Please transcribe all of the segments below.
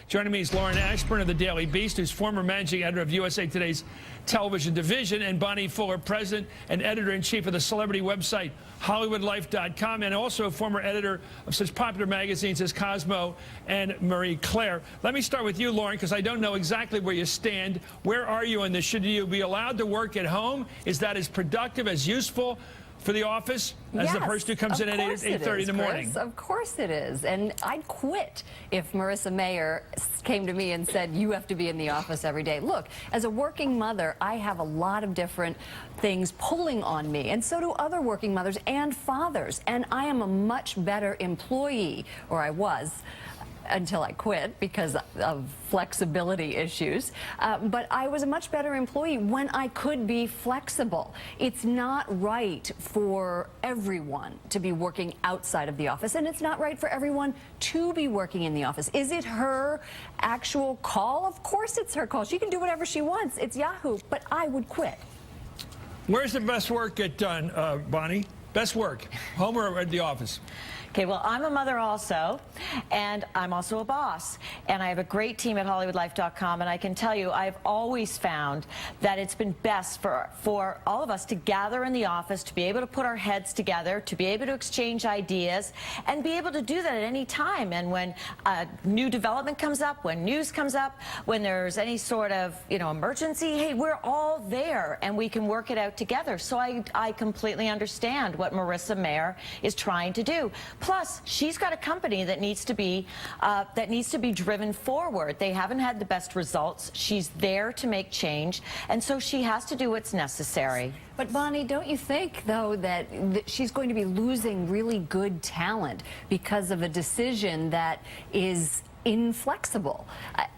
Joining me is Lauren Ashburn of the Daily Beast, who's former managing editor of USA Today's television division, and Bonnie Fuller, president and editor-in-chief of the celebrity website HollywoodLife.com, and also a former editor of such popular magazines as Cosmo and Marie Claire. Let me start with you, Lauren, because I don't know exactly where you stand. Where are you in this? Should you be allowed to work at home? Is that as productive, as useful for the office as the person who comes in at 8:30 in the morning? Of course it is. And I'd quit if Marissa Mayer came to me and said, you have to be in the office every day. Look, as a working mother, I have a lot of different things pulling on me, and so do other working mothers and fathers. And I am a much better employee, or I was, until I quit because of flexibility issues. But I was a much better employee when I could be flexible. It's not right for everyone to be working outside of the office, and it's not right for everyone to be working in the office. Is it her actual call? Of course it's her call. She can do whatever she wants. It's Yahoo, but I would quit. Where's the best work get done, Bonnie? Best work, home or at the office? Okay, well, I'm a mother also, and I'm also a boss, and I have a great team at HollywoodLife.com, and I can tell you I've always found that it's been best for all of us to gather in the office, to be able to put our heads together, to be able to exchange ideas, and be able to do that at any time. And when new development comes up, when news comes up, when there's any sort of, emergency, hey, we're all there, and we can work it out together. So I completely understand what Marissa Mayer is trying to do. Plus, she's got a company that needs to be driven forward. They haven't had the best results. She's there to make change, and so she has to do what's necessary. But Bonnie, don't you think, though, that she's going to be losing really good talent because of a decision that is inflexible?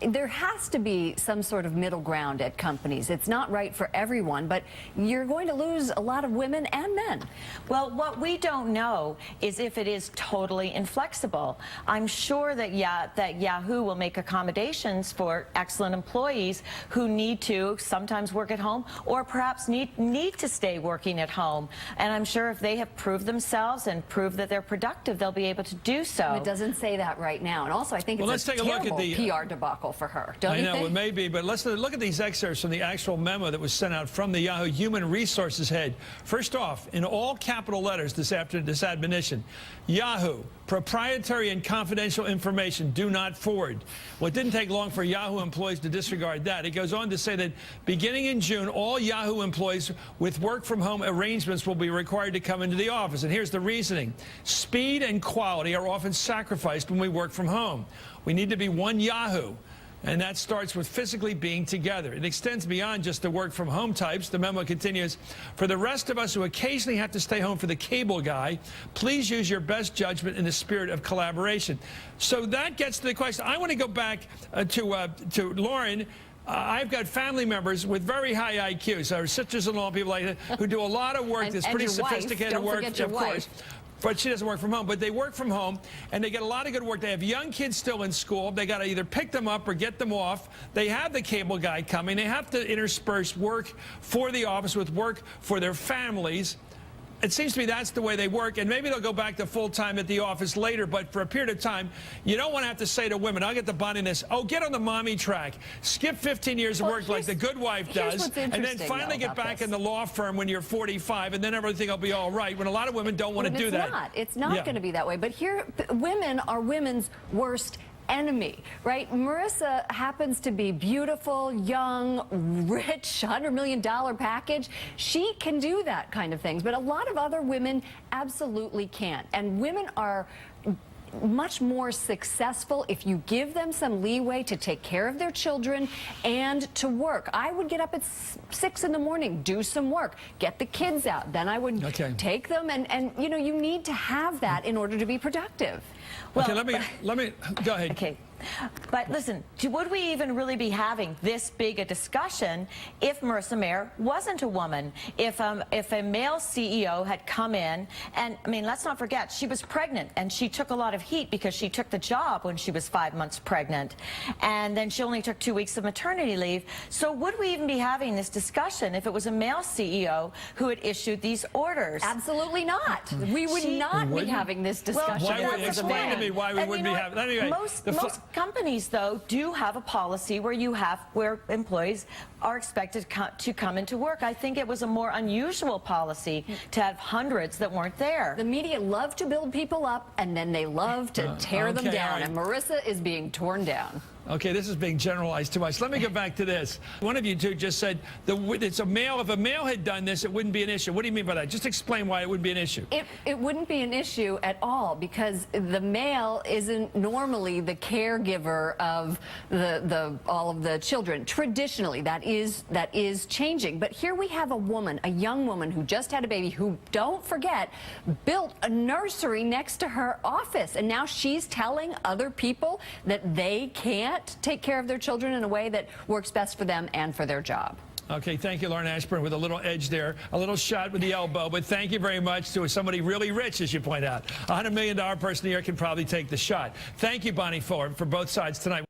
There has to be some sort of middle ground at companies. It's not right for everyone, but you're going to lose a lot of women and men. Well, what we don't know is if it is totally inflexible. I'm sure that Yahoo will make accommodations for excellent employees who need to sometimes work at home, or perhaps need to stay working at home. And I'm sure if they have proved themselves and proved that they're productive, they'll be able to do so. It doesn't say that right now. And also, I think it's let's take a look at the PR debacle for her, don't you think? I know, it may be, but let's look at these excerpts from the actual memo that was sent out from the Yahoo Human Resources head. First off, in all capital letters this admonition, Yahoo, proprietary and confidential information, do not forward. Well, it didn't take long for Yahoo employees to disregard that. It goes on to say that beginning in June, all Yahoo employees with work-from-home arrangements will be required to come into the office. And here's the reasoning. Speed and quality are often sacrificed when we work from home. We need to be one Yahoo, and that starts with physically being together. It extends beyond just the work-from-home types. The memo continues, for the rest of us who occasionally have to stay home for the cable guy, please use your best judgment in the spirit of collaboration. So that gets to the question. I want to go back to Lauren. I've got family members with very high IQs, our sisters-in-law, people like that, who do a lot of work that's pretty sophisticated work, of course. But she doesn't work from home. But they work from home, and they get a lot of good work. They have young kids still in school. They got to either pick them up or get them off. They have the cable guy coming. They have to intersperse work for the office with work for their families. It seems to me that's the way they work, and maybe they'll go back to full-time at the office later, but for a period of time, you don't want to have to say to women, I'll get the Bonnie this, oh, get on the mommy track, skip 15 years of work like the good wife does, and then finally get back in the law firm when you're 45, and then everything will be all right, when a lot of women don't want to do that. It's not going to be that way, but here, women are women's worst enemy, right? Marissa happens to be beautiful, young, rich, $100 million package. She can do that kind of things, but a lot of other women absolutely can't. And women are much more successful if you give them some leeway to take care of their children and to work. I would get up at 6 in the morning, do some work, get the kids out. Then I would take them, and you need to have that in order to be productive. Well, okay, let me go ahead. Okay. But listen, would we even really be having this big a discussion if Marissa Mayer wasn't a woman? If a male CEO had come in, and I mean, let's not forget, she was pregnant, and she took a lot of heat because she took the job when she was 5 months pregnant, and then she only took 2 weeks of maternity leave. So would we even be having this discussion if it was a male CEO who had issued these orders? Absolutely not. We would not be having this discussion. Well, explain to me why we wouldn't be having. Anyway, Companies, though, do have a policy where employees are expected to come into work. I think it was a more unusual policy to have hundreds that weren't there. The media love to build people up, and then they love to tear them down. Right. And Marissa is being torn down. Okay, this is being generalized too much. Let me go back to this. One of you two just said it's a male. If a male had done this, it wouldn't be an issue. What do you mean by that? Just explain why it wouldn't be an issue. It wouldn't be an issue at all, because the male isn't normally the caregiver of all of the children. Traditionally, that is changing. But here we have a woman, a young woman who just had a baby, who, don't forget, built a nursery next to her office, and now she's telling other people that they can't take care of their children in a way that works best for them and for their job. Okay, thank you, Lauren Ashburn, with a little edge there, a little shot with the elbow, but thank you very much to somebody really rich, as you point out. A $100 million person here can probably take the shot. Thank you, Bonnie Ford, for both sides tonight.